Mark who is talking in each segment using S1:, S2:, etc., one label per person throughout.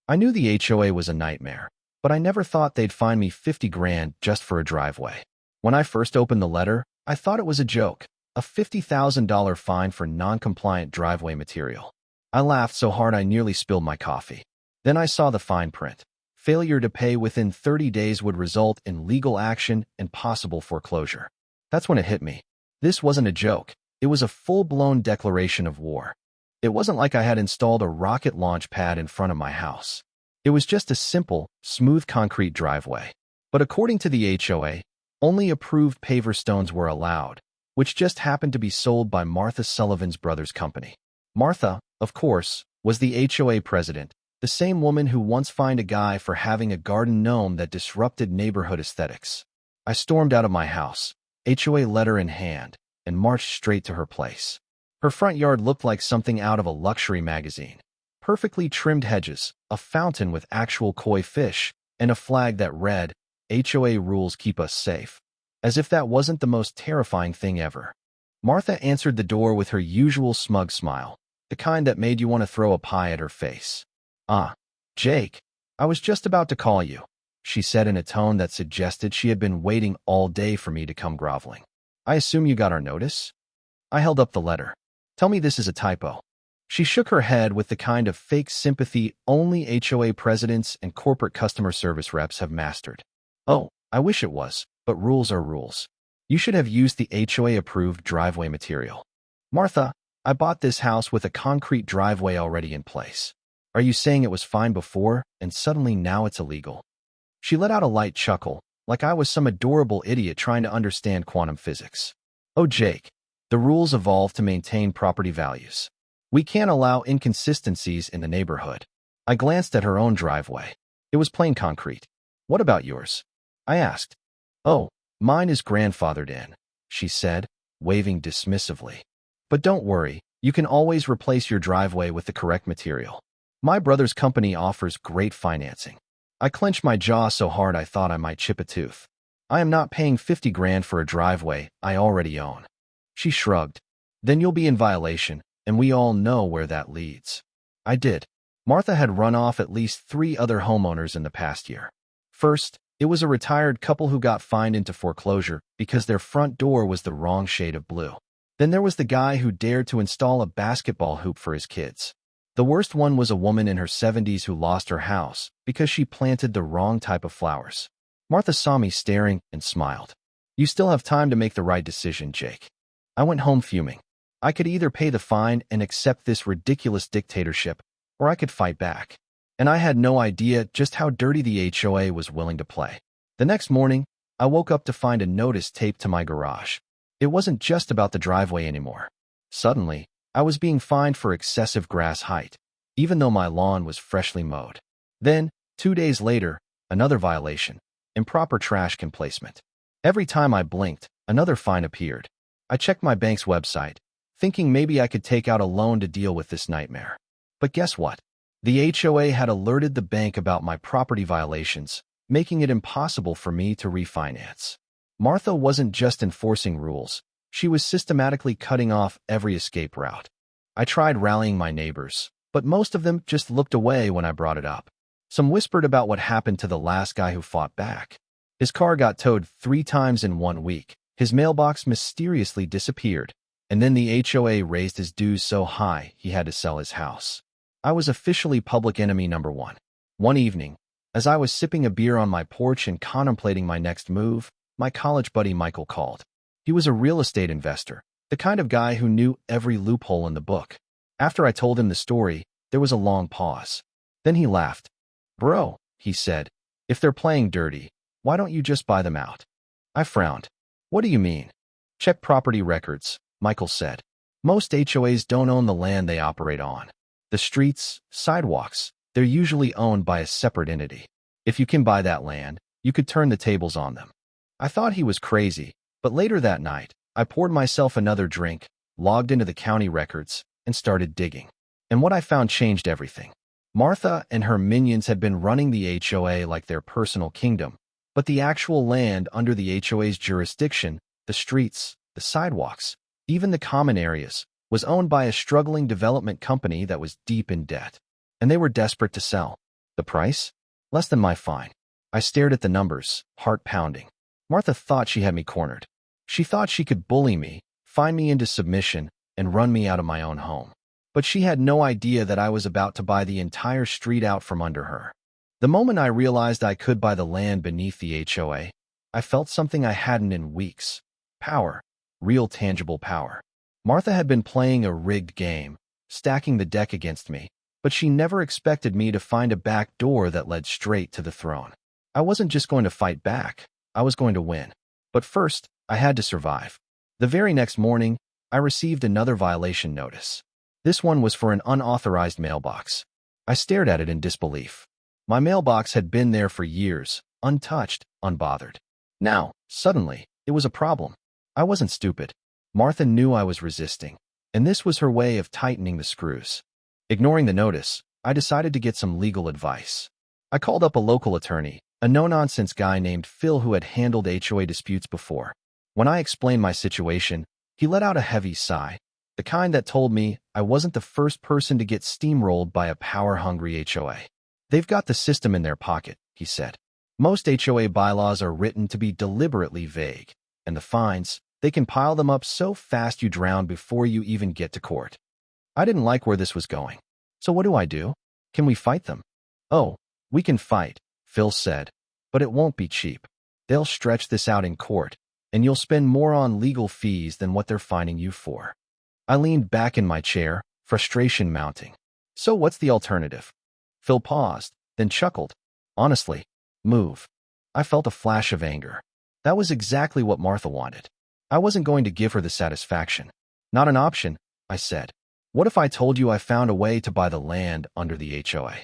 S1: I knew the HOA was a nightmare, but I never thought they'd fine me 50 grand just for a driveway. When I first opened the letter, I thought it was a joke, a $50,000 fine for non-compliant driveway material. I laughed so hard I nearly spilled my coffee. Then I saw the fine print. Failure to pay within 30 days would result in legal action and possible foreclosure. That's when it hit me. This wasn't a joke. It was a full-blown declaration of war. It wasn't like I had installed a rocket launch pad in front of my house. It was just a simple, smooth concrete driveway. But according to the HOA, only approved paver stones were allowed, which just happened to be sold by Martha Sullivan's brother's company. Martha, of course, was the HOA president, the same woman who once fined a guy for having a garden gnome that disrupted neighborhood aesthetics. I stormed out of my house, HOA letter in hand, and marched straight to her place. Her front yard looked like something out of a luxury magazine. Perfectly trimmed hedges, a fountain with actual koi fish, and a flag that read, HOA rules keep us safe. As if that wasn't the most terrifying thing ever. Martha answered the door with her usual smug smile, the kind that made you want to throw a pie at her face. "Ah, Jake, I was just about to call you," she said in a tone that suggested she had been waiting all day for me to come groveling. "I assume you got our notice?" I held up the letter. "Tell me this is a typo." She shook her head with the kind of fake sympathy only HOA presidents and corporate customer service reps have mastered. "Oh, I wish it was, but rules are rules. You should have used the HOA-approved driveway material." "Martha, I bought this house with a concrete driveway already in place. Are you saying it was fine before, and suddenly now it's illegal?" She let out a light chuckle, like I was some adorable idiot trying to understand quantum physics. "Oh, Jake, the rules evolve to maintain property values. We can't allow inconsistencies in the neighborhood." I glanced at her own driveway. It was plain concrete. "What about yours?" I asked. "Oh, mine is grandfathered in," she said, waving dismissively. "But don't worry, you can always replace your driveway with the correct material. My brother's company offers great financing." I clenched my jaw so hard I thought I might chip a tooth. "I am not paying 50 grand for a driveway I already own." She shrugged. "Then you'll be in violation, and we all know where that leads." I did. Martha had run off at least 3 other homeowners in the past year. First, it was a retired couple who got fined into foreclosure because their front door was the wrong shade of blue. Then there was the guy who dared to install a basketball hoop for his kids. The worst one was a woman in her 70s who lost her house because she planted the wrong type of flowers. Martha saw me staring and smiled. "You still have time to make the right decision, Jake." I went home fuming. I could either pay the fine and accept this ridiculous dictatorship, or I could fight back. And I had no idea just how dirty the HOA was willing to play. The next morning, I woke up to find a notice taped to my garage. It wasn't just about the driveway anymore. Suddenly, I was being fined for excessive grass height, even though my lawn was freshly mowed. Then, 2 days later, another violation, improper trash can placement. Every time I blinked, another fine appeared. I checked my bank's website, thinking maybe I could take out a loan to deal with this nightmare. But guess what? The HOA had alerted the bank about my property violations, making it impossible for me to refinance. Martha wasn't just enforcing rules. She was systematically cutting off every escape route. I tried rallying my neighbors, but most of them just looked away when I brought it up. Some whispered about what happened to the last guy who fought back. His car got towed 3 times in 1 week, his mailbox mysteriously disappeared, and then the HOA raised his dues so high he had to sell his house. I was officially public enemy number 1. One evening, as I was sipping a beer on my porch and contemplating my next move, my college buddy Michael called. He was a real estate investor, the kind of guy who knew every loophole in the book. After I told him the story, there was a long pause. Then he laughed. "Bro," he said, "if they're playing dirty, why don't you just buy them out?" I frowned. "What do you mean?" "Check property records," Michael said. "Most HOAs don't own the land they operate on. The streets, sidewalks, they're usually owned by a separate entity. If you can buy that land, you could turn the tables on them." I thought he was crazy, but later that night, I poured myself another drink, logged into the county records, and started digging. And what I found changed everything. Martha and her minions had been running the HOA like their personal kingdom, but the actual land under the HOA's jurisdiction, the streets, the sidewalks, even the common areas, was owned by a struggling development company that was deep in debt. And they were desperate to sell. The price? Less than my fine. I stared at the numbers, heart pounding. Martha thought she had me cornered. She thought she could bully me, fine me into submission, and run me out of my own home. But she had no idea that I was about to buy the entire street out from under her. The moment I realized I could buy the land beneath the HOA, I felt something I hadn't in weeks. Power. Real tangible power. Martha had been playing a rigged game, stacking the deck against me, but she never expected me to find a back door that led straight to the throne. I wasn't just going to fight back. I was going to win. But first, I had to survive. The very next morning, I received another violation notice. This one was for an unauthorized mailbox. I stared at it in disbelief. My mailbox had been there for years, untouched, unbothered. Now, suddenly, it was a problem. I wasn't stupid. Martha knew I was resisting, and this was her way of tightening the screws. Ignoring the notice, I decided to get some legal advice. I called up a local attorney, a no-nonsense guy named Phil who had handled HOA disputes before. When I explained my situation, he let out a heavy sigh, the kind that told me I wasn't the first person to get steamrolled by a power-hungry HOA. They've got the system in their pocket, he said. Most HOA bylaws are written to be deliberately vague, and the fines, they can pile them up so fast you drown before you even get to court. I didn't like where this was going. So what do? Can we fight them? Oh, we can fight, Phil said, but it won't be cheap. They'll stretch this out in court, and you'll spend more on legal fees than what they're fining you for. I leaned back in my chair, frustration mounting. So what's the alternative? Phil paused, then chuckled. Honestly, move. I felt a flash of anger. That was exactly what Martha wanted. I wasn't going to give her the satisfaction. Not an option, I said. What if I told you I found a way to buy the land under the HOA?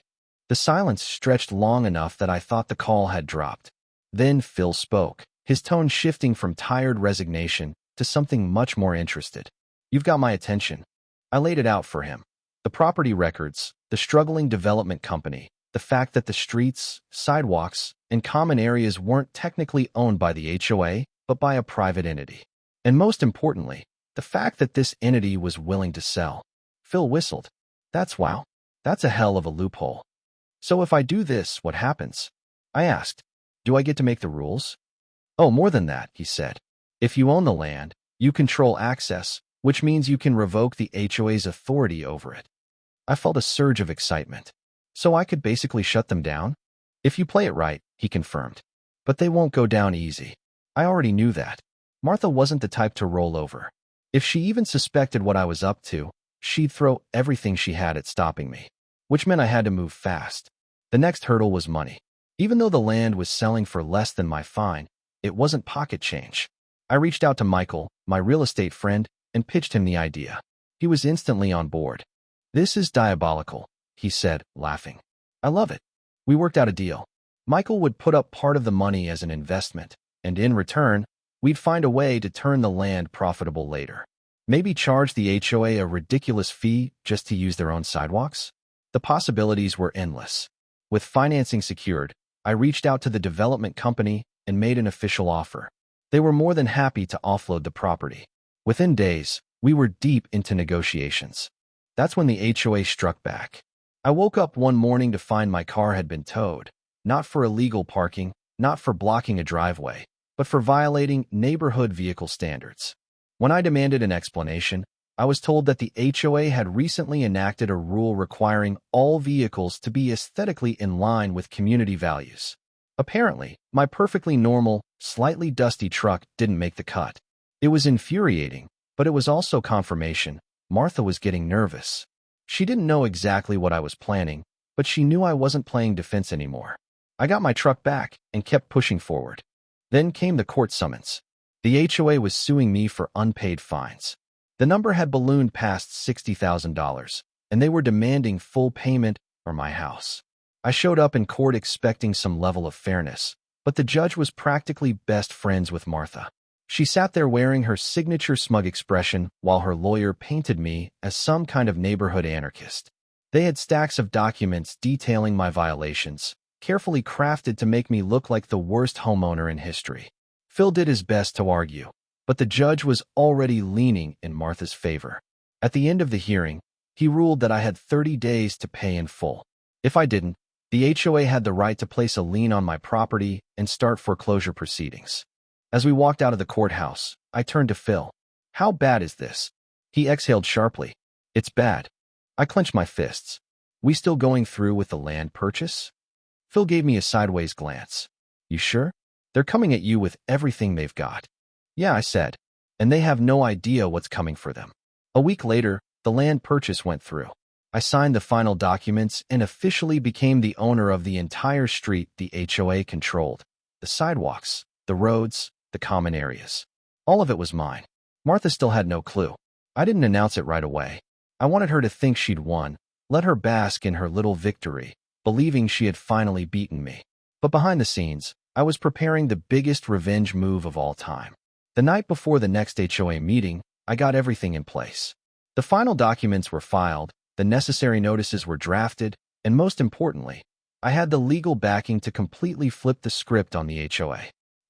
S1: The silence stretched long enough that I thought the call had dropped. Then Phil spoke, his tone shifting from tired resignation to something much more interested. You've got my attention. I laid it out for him. The property records, the struggling development company, the fact that the streets, sidewalks, and common areas weren't technically owned by the HOA, but by a private entity. And most importantly, the fact that this entity was willing to sell. Phil whistled. That's wow. That's a hell of a loophole. So if I do this, what happens? I asked. Do I get to make the rules? Oh, more than that, he said. If you own the land, you control access, which means you can revoke the HOA's authority over it. I felt a surge of excitement. So I could basically shut them down? If you play it right, he confirmed. But they won't go down easy. I already knew that. Martha wasn't the type to roll over. If she even suspected what I was up to, she'd throw everything she had at stopping me, which meant I had to move fast. The next hurdle was money. Even though the land was selling for less than my fine, it wasn't pocket change. I reached out to Michael, my real estate friend, and pitched him the idea. He was instantly on board. This is diabolical, he said, laughing. I love it. We worked out a deal. Michael would put up part of the money as an investment, and in return, we'd find a way to turn the land profitable later. Maybe charge the HOA a ridiculous fee just to use their own sidewalks? The possibilities were endless. With financing secured, I reached out to the development company and made an official offer. They were more than happy to offload the property. Within days, we were deep into negotiations. That's when the HOA struck back. I woke up one morning to find my car had been towed, not for illegal parking, not for blocking a driveway, but for violating neighborhood vehicle standards. When I demanded an explanation, I was told that the HOA had recently enacted a rule requiring all vehicles to be aesthetically in line with community values. Apparently, my perfectly normal, slightly dusty truck didn't make the cut. It was infuriating, but it was also confirmation. Martha was getting nervous. She didn't know exactly what I was planning, but she knew I wasn't playing defense anymore. I got my truck back and kept pushing forward. Then came the court summons. The HOA was suing me for unpaid fines. The number had ballooned past $60,000, and they were demanding full payment or my house. I showed up in court expecting some level of fairness, but the judge was practically best friends with Martha. She sat there wearing her signature smug expression while her lawyer painted me as some kind of neighborhood anarchist. They had stacks of documents detailing my violations, carefully crafted to make me look like the worst homeowner in history. Phil did his best to argue, but the judge was already leaning in Martha's favor. At the end of the hearing, he ruled that I had 30 days to pay in full. If I didn't, The HOA had the right to place a lien on my property and start foreclosure proceedings. As we walked out of the courthouse, I turned to Phil. How bad is this? He exhaled sharply. It's bad. I clenched my fists. We still going through with the land purchase? Phil gave me a sideways glance. You sure? They're coming at you with everything they've got. Yeah, I said. And they have no idea what's coming for them. A week later, the land purchase went through. I signed the final documents and officially became the owner of the entire street the HOA controlled. The sidewalks, the roads, the common areas. All of it was mine. Martha still had no clue. I didn't announce it right away. I wanted her to think she'd won, let her bask in her little victory, believing she had finally beaten me. But behind the scenes, I was preparing the biggest revenge move of all time. The night before the next HOA meeting, I got everything in place. The final documents were filed, the necessary notices were drafted, and most importantly, I had the legal backing to completely flip the script on the HOA.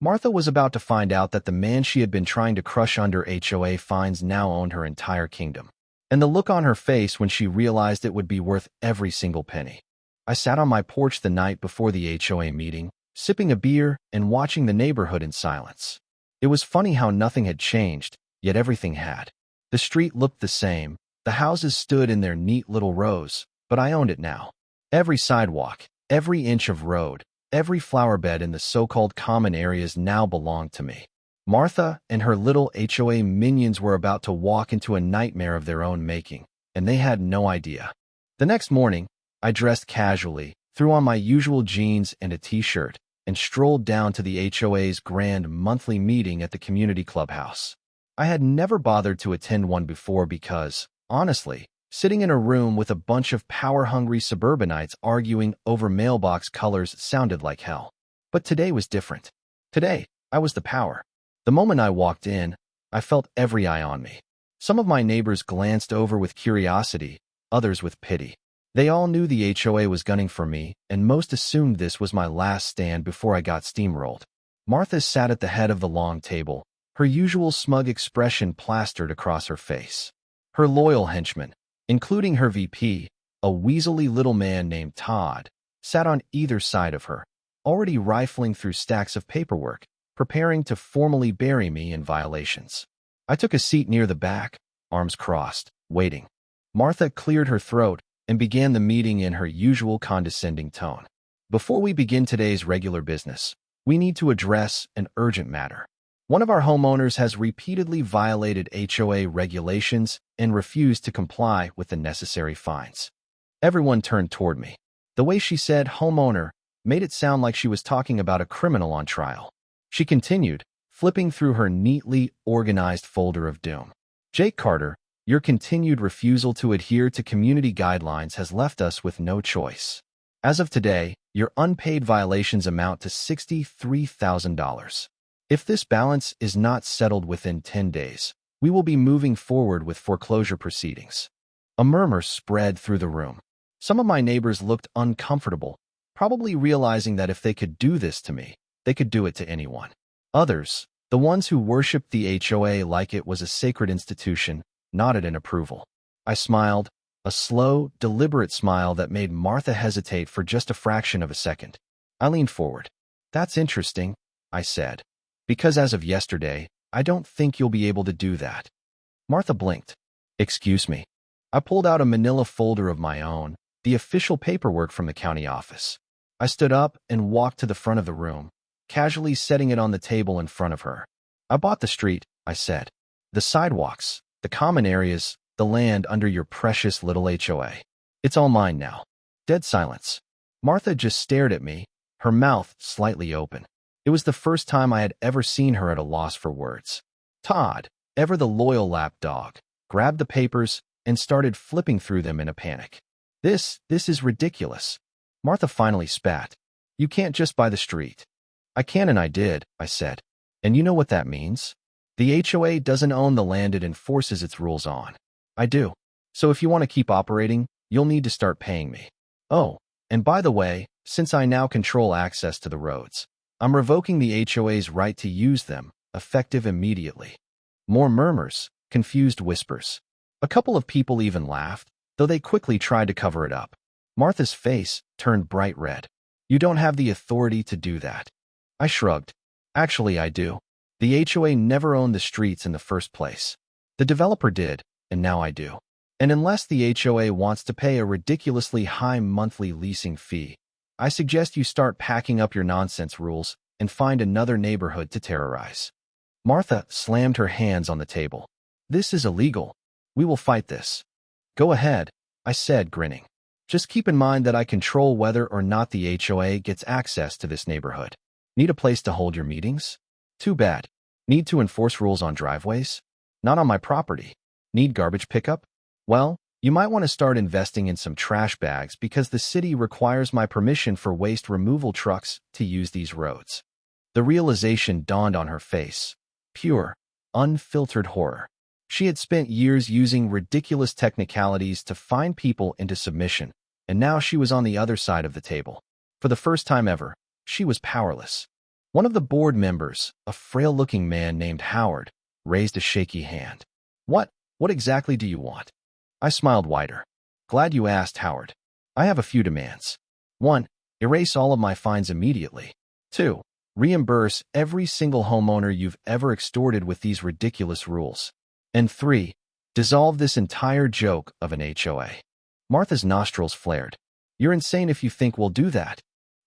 S1: Martha was about to find out that the man she had been trying to crush under HOA fines now owned her entire kingdom. And the look on her face when she realized it would be worth every single penny. I sat on my porch the night before the HOA meeting, sipping a beer and watching the neighborhood in silence. It was funny how nothing had changed, yet everything had. The street looked the same. The houses stood in their neat little rows, but I owned it now. Every sidewalk, every inch of road, every flower bed in the so-called common areas now belonged to me. Martha and her little HOA minions were about to walk into a nightmare of their own making, and they had no idea. The next morning, I dressed casually, threw on my usual jeans and a t-shirt, and strolled down to the HOA's grand monthly meeting at the community clubhouse. I had never bothered to attend one before because, honestly, sitting in a room with a bunch of power-hungry suburbanites arguing over mailbox colors sounded like hell. But today was different. Today, I was the power. The moment I walked in, I felt every eye on me. Some of my neighbors glanced over with curiosity, others with pity. They all knew the HOA was gunning for me, and most assumed this was my last stand before I got steamrolled. Martha sat at the head of the long table, her usual smug expression plastered across her face. Her loyal henchmen, including her VP, a weaselly little man named Todd, sat on either side of her, already rifling through stacks of paperwork, preparing to formally bury me in violations. I took a seat near the back, arms crossed, waiting. Martha cleared her throat and began the meeting in her usual condescending tone. Before we begin today's regular business, we need to address an urgent matter. One of our homeowners has repeatedly violated HOA regulations and refused to comply with the necessary fines. Everyone turned toward me. The way she said homeowner made it sound like she was talking about a criminal on trial. She continued, flipping through her neatly organized folder of doom. Jake Carter, your continued refusal to adhere to community guidelines has left us with no choice. As of today, your unpaid violations amount to $63,000. If this balance is not settled within 10 days, we will be moving forward with foreclosure proceedings. A murmur spread through the room. Some of my neighbors looked uncomfortable, probably realizing that if they could do this to me, they could do it to anyone. Others, the ones who worshipped the HOA like it was a sacred institution, nodded in approval. I smiled, a slow, deliberate smile that made Martha hesitate for just a fraction of a second. I leaned forward. That's interesting, I said. Because as of yesterday, I don't think you'll be able to do that. Martha blinked. Excuse me. I pulled out a manila folder of my own, the official paperwork from the county office. I stood up and walked to the front of the room, casually setting it on the table in front of her. I bought the street, I said. The sidewalks, the common areas, the land under your precious little HOA. It's all mine now. Dead silence. Martha just stared at me, her mouth slightly open. It was the first time I had ever seen her at a loss for words. Todd, ever the loyal lapdog, grabbed the papers and started flipping through them in a panic. This is ridiculous. Martha finally spat. You can't just buy the street. I can and I did, I said. And you know what that means? The HOA doesn't own the land it enforces its rules on. I do. So if you want to keep operating, you'll need to start paying me. Oh, and by the way, since I now control access to the roads, I'm revoking the HOA's right to use them, effective immediately. More murmurs, confused whispers. A couple of people even laughed, though they quickly tried to cover it up. Martha's face turned bright red. You don't have the authority to do that. I shrugged. Actually, I do. The HOA never owned the streets in the first place. The developer did, and now I do. And unless the HOA wants to pay a ridiculously high monthly leasing fee, I suggest you start packing up your nonsense rules and find another neighborhood to terrorize. Martha slammed her hands on the table. This is illegal. We will fight this. Go ahead, I said, grinning. Just keep in mind that I control whether or not the HOA gets access to this neighborhood. Need a place to hold your meetings? Too bad. Need to enforce rules on driveways? Not on my property. Need garbage pickup? Well, you might want to start investing in some trash bags because the city requires my permission for waste removal trucks to use these roads. The realization dawned on her face. Pure, unfiltered horror. She had spent years using ridiculous technicalities to fine people into submission, and now she was on the other side of the table. For the first time ever, she was powerless. One of the board members, a frail-looking man named Howard, raised a shaky hand. What exactly do you want? I smiled wider. Glad you asked, Howard. I have a few demands. 1. Erase all of my fines immediately. 2. Reimburse every single homeowner you've ever extorted with these ridiculous rules. And 3. Dissolve this entire joke of an HOA. Martha's nostrils flared. You're insane if you think we'll do that.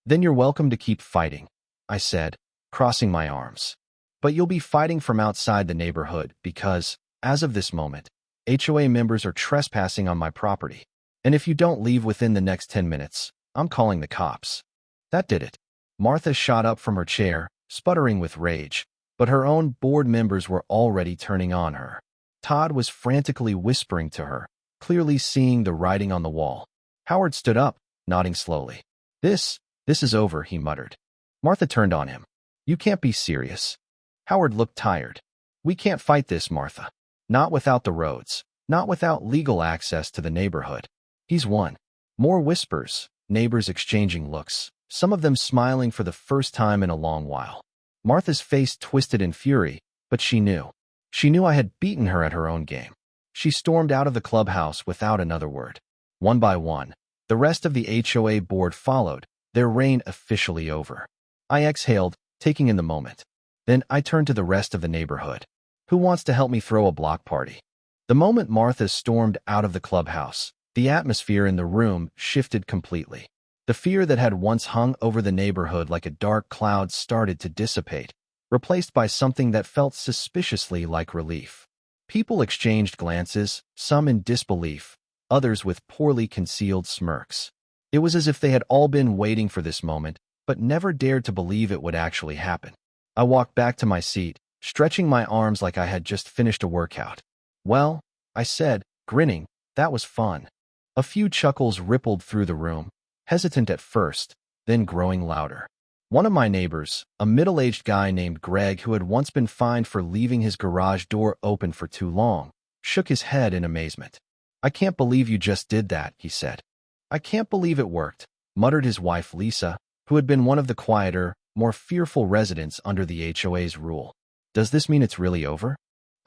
S1: Then you're welcome to keep fighting, I said, crossing my arms. But you'll be fighting from outside the neighborhood because, as of this moment, HOA members are trespassing on my property. And if you don't leave within the next 10 minutes, I'm calling the cops. That did it. Martha shot up from her chair, sputtering with rage, but her own board members were already turning on her. Todd was frantically whispering to her, clearly seeing the writing on the wall. Howard stood up, nodding slowly. This is over, he muttered. Martha turned on him. You can't be serious. Howard looked tired. We can't fight this, Martha. Not without the roads. Not without legal access to the neighborhood. He's won. More whispers, neighbors exchanging looks, some of them smiling for the first time in a long while. Martha's face twisted in fury, but she knew. She knew I had beaten her at her own game. She stormed out of the clubhouse without another word. One by one, the rest of the HOA board followed, their reign officially over. I exhaled, taking in the moment. Then I turned to the rest of the neighborhood. Who wants to help me throw a block party? The moment Martha stormed out of the clubhouse, the atmosphere in the room shifted completely. The fear that had once hung over the neighborhood like a dark cloud started to dissipate, replaced by something that felt suspiciously like relief. People exchanged glances, some in disbelief, others with poorly concealed smirks. It was as if they had all been waiting for this moment, but never dared to believe it would actually happen. I walked back to my seat, stretching my arms like I had just finished a workout. Well, I said, grinning, that was fun. A few chuckles rippled through the room, hesitant at first, then growing louder. One of my neighbors, a middle-aged guy named Greg who had once been fined for leaving his garage door open for too long, shook his head in amazement. I can't believe you just did that, he said. I can't believe it worked, muttered his wife Lisa, who had been one of the quieter, more fearful residents under the HOA's rule. Does this mean it's really over?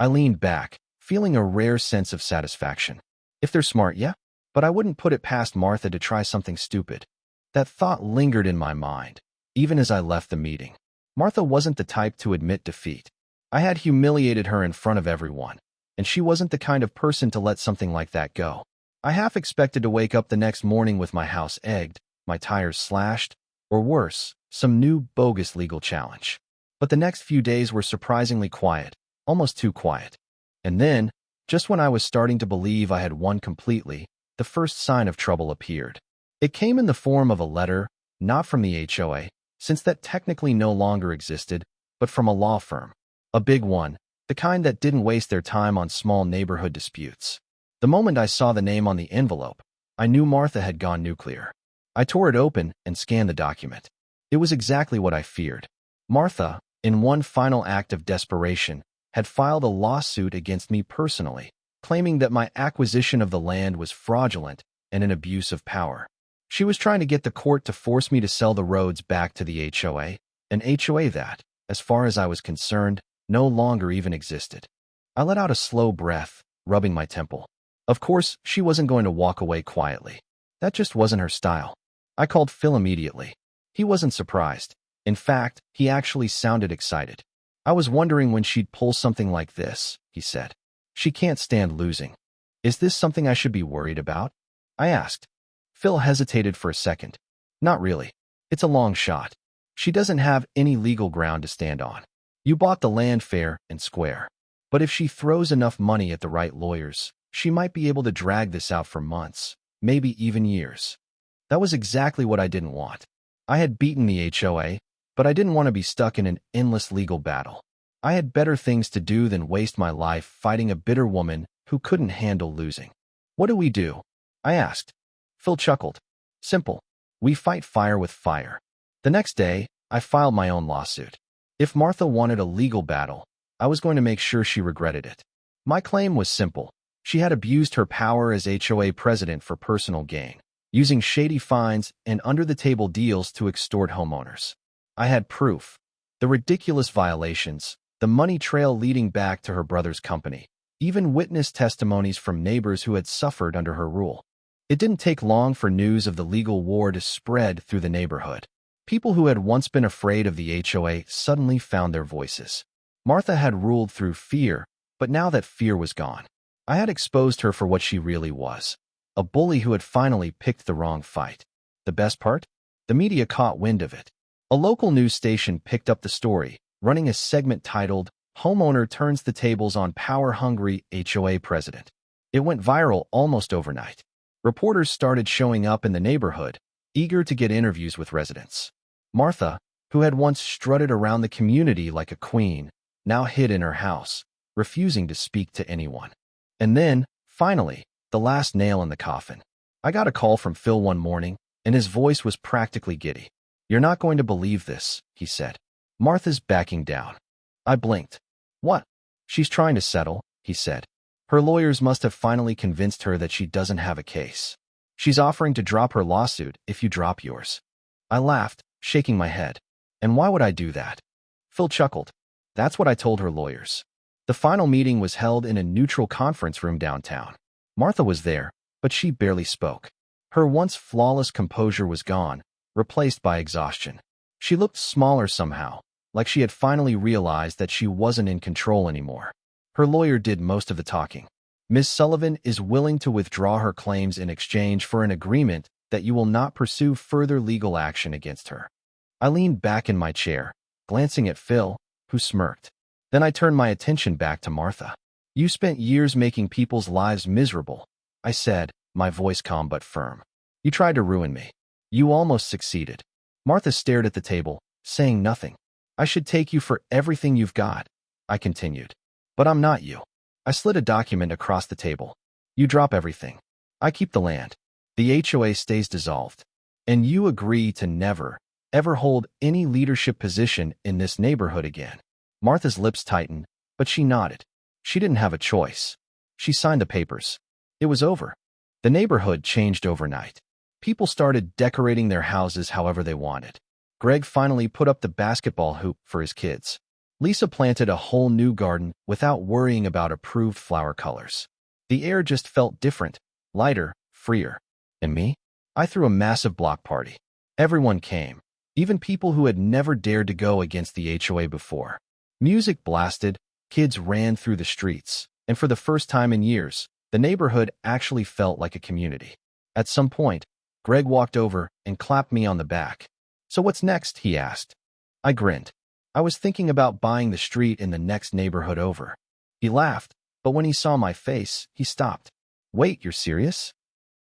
S1: I leaned back, feeling a rare sense of satisfaction. If they're smart, yeah, but I wouldn't put it past Martha to try something stupid. That thought lingered in my mind, even as I left the meeting. Martha wasn't the type to admit defeat. I had humiliated her in front of everyone, and she wasn't the kind of person to let something like that go. I half expected to wake up the next morning with my house egged, my tires slashed, or worse, some new bogus legal challenge. But the next few days were surprisingly quiet, almost too quiet. And then, just when I was starting to believe I had won completely, the first sign of trouble appeared. It came in the form of a letter, not from the HOA, since that technically no longer existed, but from a law firm. A big one, the kind that didn't waste their time on small neighborhood disputes. The moment I saw the name on the envelope, I knew Martha had gone nuclear. I tore it open and scanned the document. It was exactly what I feared. Martha, in one final act of desperation, had filed a lawsuit against me personally, claiming that my acquisition of the land was fraudulent and an abuse of power. She was trying to get the court to force me to sell the roads back to the HOA, an HOA that, as far as I was concerned, no longer even existed. I let out a slow breath, rubbing my temple. Of course, she wasn't going to walk away quietly. That just wasn't her style. I called Phil immediately. He wasn't surprised. In fact, he actually sounded excited. I was wondering when she'd pull something like this, he said. She can't stand losing. Is this something I should be worried about? I asked. Phil hesitated for a second. Not really. It's a long shot. She doesn't have any legal ground to stand on. You bought the land fair and square. But if she throws enough money at the right lawyers, she might be able to drag this out for months, maybe even years. That was exactly what I didn't want. I had beaten the HOA, but I didn't want to be stuck in an endless legal battle. I had better things to do than waste my life fighting a bitter woman who couldn't handle losing. What do we do? I asked. Phil chuckled. Simple. We fight fire with fire. The next day, I filed my own lawsuit. If Martha wanted a legal battle, I was going to make sure she regretted it. My claim was simple. She had abused her power as HOA president for personal gain, using shady fines and under-the-table deals to extort homeowners. I had proof. The ridiculous violations, the money trail leading back to her brother's company, even witness testimonies from neighbors who had suffered under her rule. It didn't take long for news of the legal war to spread through the neighborhood. People who had once been afraid of the HOA suddenly found their voices. Martha had ruled through fear, but now that fear was gone, I had exposed her for what she really was. A bully who had finally picked the wrong fight. The best part? The media caught wind of it. A local news station picked up the story, running a segment titled, "Homeowner Turns the Tables on Power-Hungry HOA President." It went viral almost overnight. Reporters started showing up in the neighborhood, eager to get interviews with residents. Martha, who had once strutted around the community like a queen, now hid in her house, refusing to speak to anyone. And then, finally, the last nail in the coffin. I got a call from Phil one morning, and his voice was practically giddy. "You're not going to believe this," he said. "Martha's backing down." I blinked. "What?" "She's trying to settle," he said. "Her lawyers must have finally convinced her that she doesn't have a case. She's offering to drop her lawsuit if you drop yours." I laughed, shaking my head. "And why would I do that?" Phil chuckled. "That's what I told her lawyers." The final meeting was held in a neutral conference room downtown. Martha was there, but she barely spoke. Her once flawless composure was gone, replaced by exhaustion. She looked smaller somehow, like she had finally realized that she wasn't in control anymore. Her lawyer did most of the talking. "Ms. Sullivan is willing to withdraw her claims in exchange for an agreement that you will not pursue further legal action against her." I leaned back in my chair, glancing at Phil, who smirked. Then I turned my attention back to Martha. "You spent years making people's lives miserable," I said, my voice calm but firm. "You tried to ruin me. You almost succeeded." Martha stared at the table, saying nothing. "I should take you for everything you've got," I continued. "But I'm not you." I slid a document across the table. "You drop everything. I keep the land. The HOA stays dissolved. And you agree to never, ever hold any leadership position in this neighborhood again." Martha's lips tightened, but she nodded. She didn't have a choice. She signed the papers. It was over. The neighborhood changed overnight. People started decorating their houses however they wanted. Greg finally put up the basketball hoop for his kids. Lisa planted a whole new garden without worrying about approved flower colors. The air just felt different, lighter, freer. And me? I threw a massive block party. Everyone came, even people who had never dared to go against the HOA before. Music blasted, kids ran through the streets, and for the first time in years, the neighborhood actually felt like a community. At some point, Greg walked over and clapped me on the back. "So what's next?" he asked. I grinned. I was thinking about buying the street in the next neighborhood over. He laughed, but when he saw my face, he stopped. "Wait, you're serious?"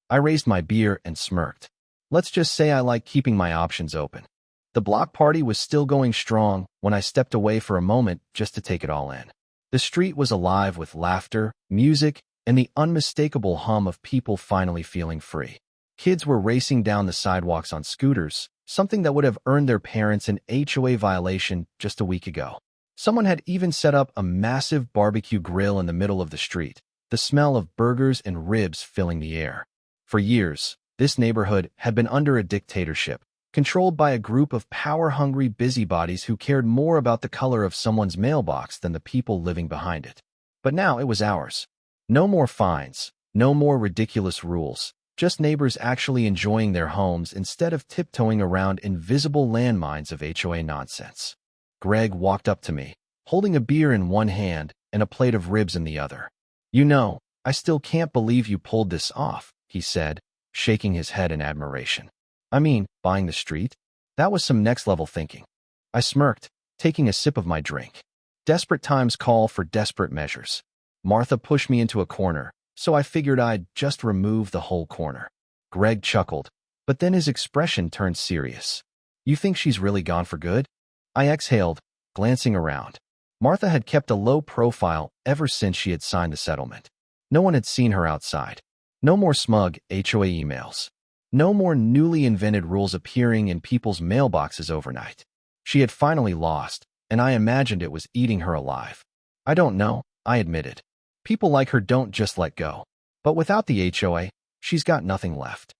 S1: I raised my beer and smirked. "Let's just say I like keeping my options open." The block party was still going strong when I stepped away for a moment just to take it all in. The street was alive with laughter, music, and the unmistakable hum of people finally feeling free. Kids were racing down the sidewalks on scooters, something that would have earned their parents an HOA violation just a week ago. Someone had even set up a massive barbecue grill in the middle of the street, the smell of burgers and ribs filling the air. For years, this neighborhood had been under a dictatorship, controlled by a group of power-hungry busybodies who cared more about the color of someone's mailbox than the people living behind it. But now it was ours. No more fines, no more ridiculous rules, Just neighbors actually enjoying their homes instead of tiptoeing around invisible landmines of HOA nonsense. Greg walked up to me, holding a beer in one hand and a plate of ribs in the other. "You know, I still can't believe you pulled this off," he said, shaking his head in admiration. "I mean, buying the street? That was some next-level thinking." I smirked, taking a sip of my drink. Desperate times call for desperate measures. Martha pushed me into a corner, so I figured I'd just remove the whole corner. Greg chuckled, but then his expression turned serious. "You think she's really gone for good?" I exhaled, glancing around. Martha had kept a low profile ever since she had signed the settlement. No one had seen her outside. No more smug HOA emails. No more newly invented rules appearing in people's mailboxes overnight. She had finally lost, and I imagined it was eating her alive. "I don't know," I admitted. "People like her don't just let go. But without the HOA, she's got nothing left."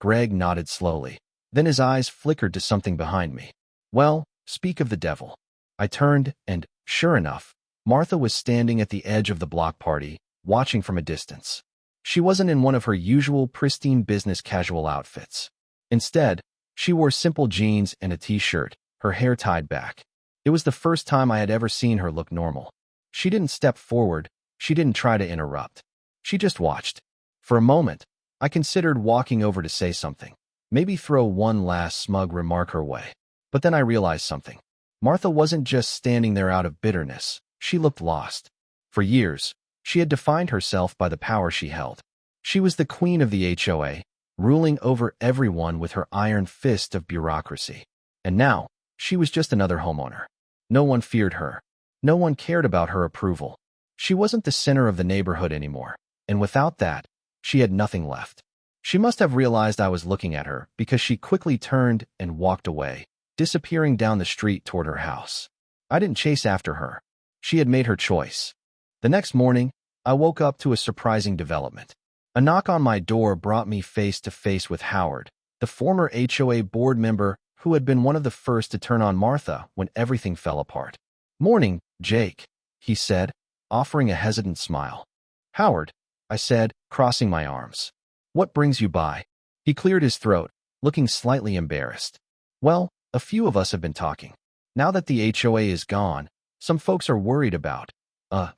S1: Greg nodded slowly. Then his eyes flickered to something behind me. "Well, speak of the devil." I turned, and, sure enough, Martha was standing at the edge of the block party, watching from a distance. She wasn't in one of her usual pristine business casual outfits. Instead, she wore simple jeans and a t-shirt, her hair tied back. It was the first time I had ever seen her look normal. She didn't step forward. She didn't try to interrupt. She just watched. For a moment, I considered walking over to say something, maybe throw one last smug remark her way. But then I realized something. Martha wasn't just standing there out of bitterness. She looked lost. For years, she had defined herself by the power she held. She was the queen of the HOA, ruling over everyone with her iron fist of bureaucracy. And now, she was just another homeowner. No one feared her. No one cared about her approval. She wasn't the center of the neighborhood anymore, and without that, she had nothing left. She must have realized I was looking at her because she quickly turned and walked away, disappearing down the street toward her house. I didn't chase after her. She had made her choice. The next morning, I woke up to a surprising development. A knock on my door brought me face to face with Howard, the former HOA board member who had been one of the first to turn on Martha when everything fell apart. "Morning, Jake," he said, offering a hesitant smile. "Howard," I said, crossing my arms. "What brings you by?" He cleared his throat, looking slightly embarrassed. "Well, a few of us have been talking. Now that the HOA is gone, some folks are worried about,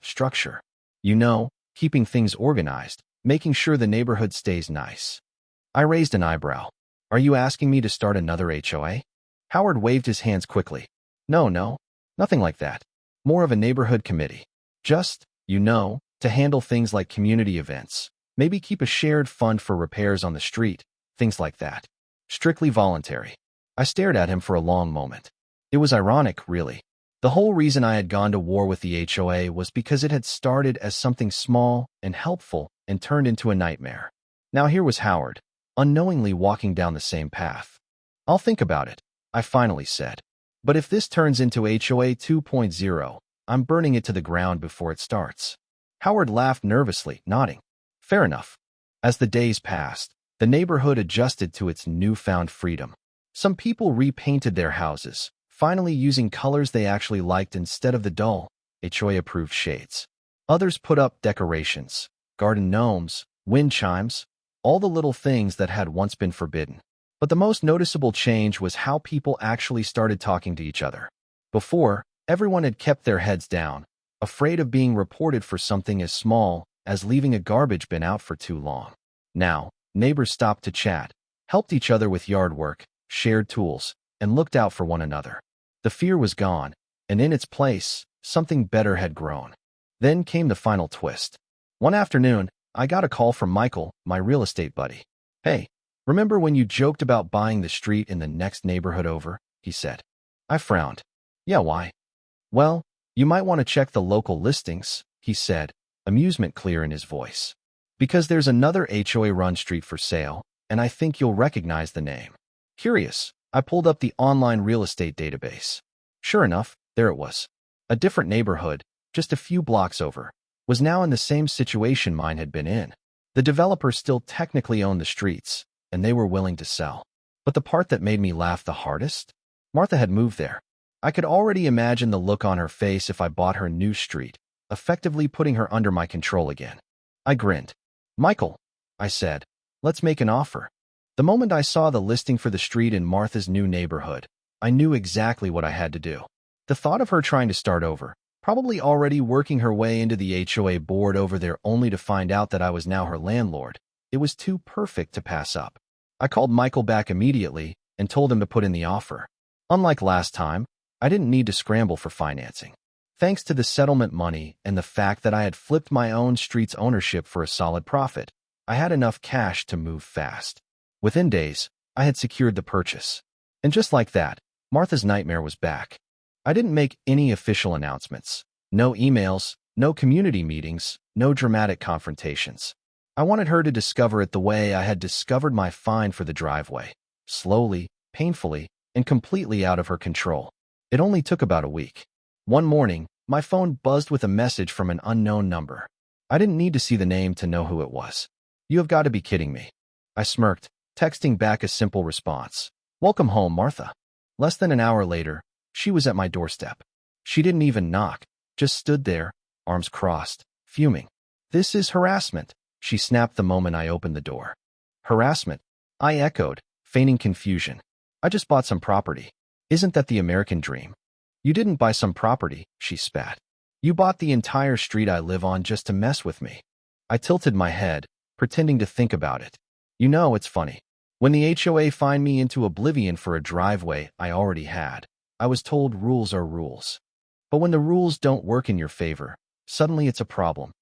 S1: structure. You know, keeping things organized, making sure the neighborhood stays nice." I raised an eyebrow. "Are you asking me to start another HOA?" Howard waved his hands quickly. No, nothing like that. More of a neighborhood committee. Just, to handle things like community events. Maybe keep a shared fund for repairs on the street, things like that. Strictly voluntary." I stared at him for a long moment. It was ironic, really. The whole reason I had gone to war with the HOA was because it had started as something small and helpful and turned into a nightmare. Now here was Howard, unknowingly walking down the same path. "I'll think about it," I finally said. "But if this turns into HOA 2.0, I'm burning it to the ground before it starts." Howard laughed nervously, nodding. "Fair enough." As the days passed, the neighborhood adjusted to its newfound freedom. Some people repainted their houses, finally using colors they actually liked instead of the dull, HOA-approved shades. Others put up decorations, garden gnomes, wind chimes, all the little things that had once been forbidden. But the most noticeable change was how people actually started talking to each other. Before, everyone had kept their heads down, afraid of being reported for something as small as leaving a garbage bin out for too long. Now, neighbors stopped to chat, helped each other with yard work, shared tools, and looked out for one another. The fear was gone, and in its place, something better had grown. Then came the final twist. One afternoon, I got a call from Michael, my real estate buddy. "Hey, remember when you joked about buying the street in the next neighborhood over?" he said. I frowned. "Yeah, why?" "Well, you might want to check the local listings," he said, amusement clear in his voice. "Because there's another HOA-run street for sale, and I think you'll recognize the name." Curious, I pulled up the online real estate database. Sure enough, there it was. A different neighborhood, just a few blocks over, was now in the same situation mine had been in. The developer still technically owned the streets, and they were willing to sell. But the part that made me laugh the hardest? Martha had moved there. I could already imagine the look on her face if I bought her new street, effectively putting her under my control again. I grinned. "Michael," I said, Let's make an offer. The moment I saw the listing for the street in Martha's new neighborhood, I knew exactly what I had to do. The thought of her trying to start over, probably already working her way into the HOA board over there only to find out that I was now her landlord, it was too perfect to pass up. I called Michael back immediately and told him to put in the offer. Unlike last time, I didn't need to scramble for financing. Thanks to the settlement money and the fact that I had flipped my own street's ownership for a solid profit, I had enough cash to move fast. Within days, I had secured the purchase. And just like that, Martha's nightmare was back. I didn't make any official announcements. No emails, no community meetings, no dramatic confrontations. I wanted her to discover it the way I had discovered my fine for the driveway. Slowly, painfully, and completely out of her control. It only took about a week. One morning, my phone buzzed with a message from an unknown number. I didn't need to see the name to know who it was. "You have got to be kidding me." I smirked, texting back a simple response. "Welcome home, Martha." Less than an hour later, she was at my doorstep. She didn't even knock, just stood there, arms crossed, fuming. "This is harassment," she snapped the moment I opened the door. "Harassment?" I echoed, feigning confusion. "I just bought some property. Isn't that the American dream?" "You didn't buy some property," she spat. "You bought the entire street I live on just to mess with me." I tilted my head, pretending to think about it. "You know, it's funny. When the HOA fined me into oblivion for a driveway I already had, I was told rules are rules. But when the rules don't work in your favor, suddenly it's a problem."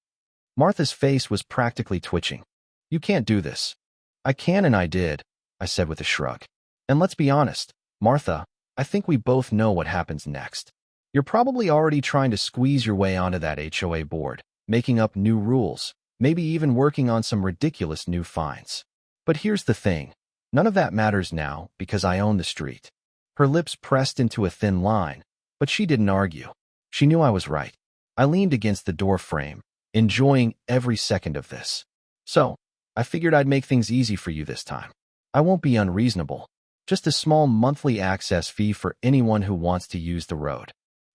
S1: Martha's face was practically twitching. "You can't do this." "I can and I did," I said with a shrug. "And let's be honest, Martha, I think we both know what happens next. You're probably already trying to squeeze your way onto that HOA board, making up new rules, maybe even working on some ridiculous new fines. But here's the thing. None of that matters now because I own the street." Her lips pressed into a thin line, but she didn't argue. She knew I was right. I leaned against the door frame, enjoying every second of this. "So, I figured I'd make things easy for you this time. I won't be unreasonable. Just a small monthly access fee for anyone who wants to use the road."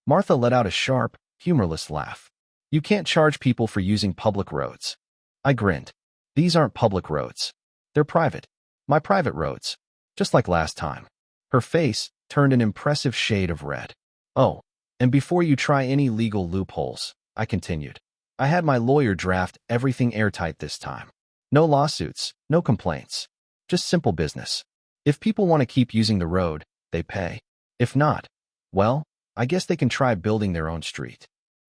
S1: Martha let out a sharp, humorless laugh. "You can't charge people for using public roads." I grinned. "These aren't public roads. They're private. My private roads. Just like last time." Her face turned an impressive shade of red. "Oh, and before you try any legal loopholes," I continued, "I had my lawyer draft everything airtight this time. No lawsuits, no complaints. Just simple business. If people want to keep using the road, they pay. If not, well, I guess they can try building their own street."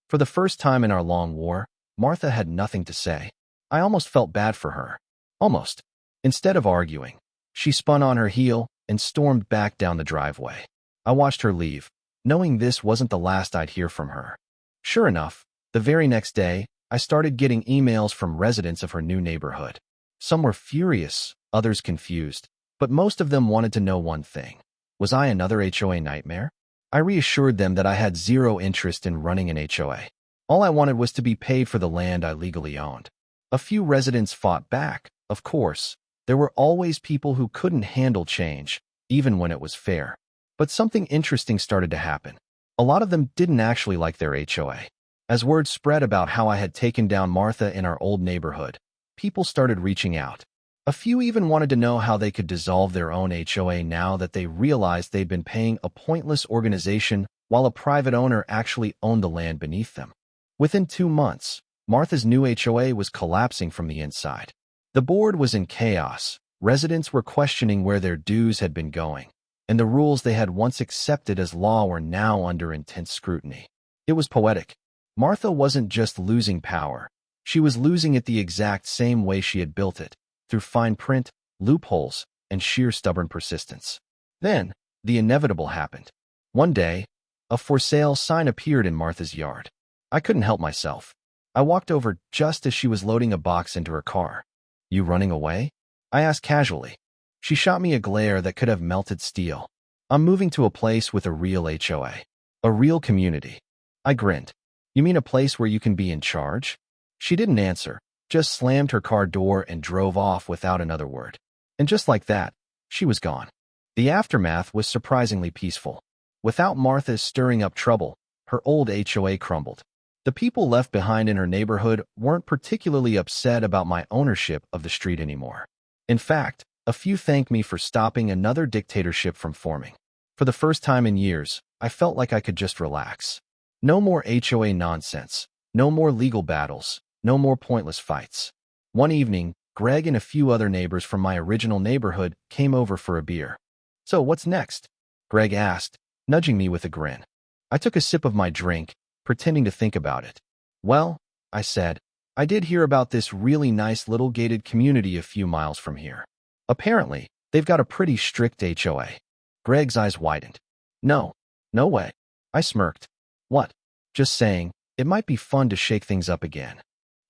S1: For the first time in our long war, Martha had nothing to say. I almost felt bad for her. Almost. Instead of arguing, she spun on her heel and stormed back down the driveway. I watched her leave, knowing this wasn't the last I'd hear from her. Sure enough, the very next day, I started getting emails from residents of her new neighborhood. Some were furious, others confused, but most of them wanted to know one thing. Was I another HOA nightmare? I reassured them that I had zero interest in running an HOA. All I wanted was to be paid for the land I legally owned. A few residents fought back, of course. There were always people who couldn't handle change, even when it was fair. But something interesting started to happen. A lot of them didn't actually like their HOA. As word spread about how I had taken down Martha in our old neighborhood, people started reaching out. A few even wanted to know how they could dissolve their own HOA now that they realized they'd been paying a pointless organization while a private owner actually owned the land beneath them. Within 2 months, Martha's new HOA was collapsing from the inside. The board was in chaos, residents were questioning where their dues had been going, and the rules they had once accepted as law were now under intense scrutiny. It was poetic. Martha wasn't just losing power, she was losing it the exact same way she had built it, through fine print, loopholes, and sheer stubborn persistence. Then, the inevitable happened. One day, a for sale sign appeared in Martha's yard. I couldn't help myself. I walked over just as she was loading a box into her car. "You running away?" I asked casually. She shot me a glare that could have melted steel. "I'm moving to a place with a real HOA. A real community." I grinned. "You mean a place where you can be in charge?" She didn't answer, just slammed her car door and drove off without another word. And just like that, she was gone. The aftermath was surprisingly peaceful. Without Martha stirring up trouble, her old HOA crumbled. The people left behind in her neighborhood weren't particularly upset about my ownership of the street anymore. In fact, a few thanked me for stopping another dictatorship from forming. For the first time in years, I felt like I could just relax. No more HOA nonsense. No more legal battles. No more pointless fights. One evening, Greg and a few other neighbors from my original neighborhood came over for a beer. "So what's next?" Greg asked, nudging me with a grin. I took a sip of my drink, pretending to think about it. "Well," I said, "I did hear about this really nice little gated community a few miles from here. Apparently, they've got a pretty strict HOA." Greg's eyes widened. "No, no way." I smirked. "What?" "Just saying, it might be fun to shake things up again."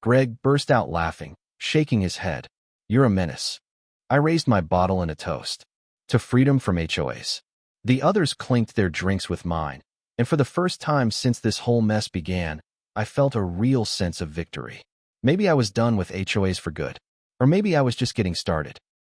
S1: Greg burst out laughing, shaking his head. "You're a menace." I raised my bottle in a toast. To freedom from HOAs. The others clinked their drinks with mine, and for the first time since this whole mess began, I felt a real sense of victory. Maybe I was done with HOAs for good. Or maybe I was just getting started.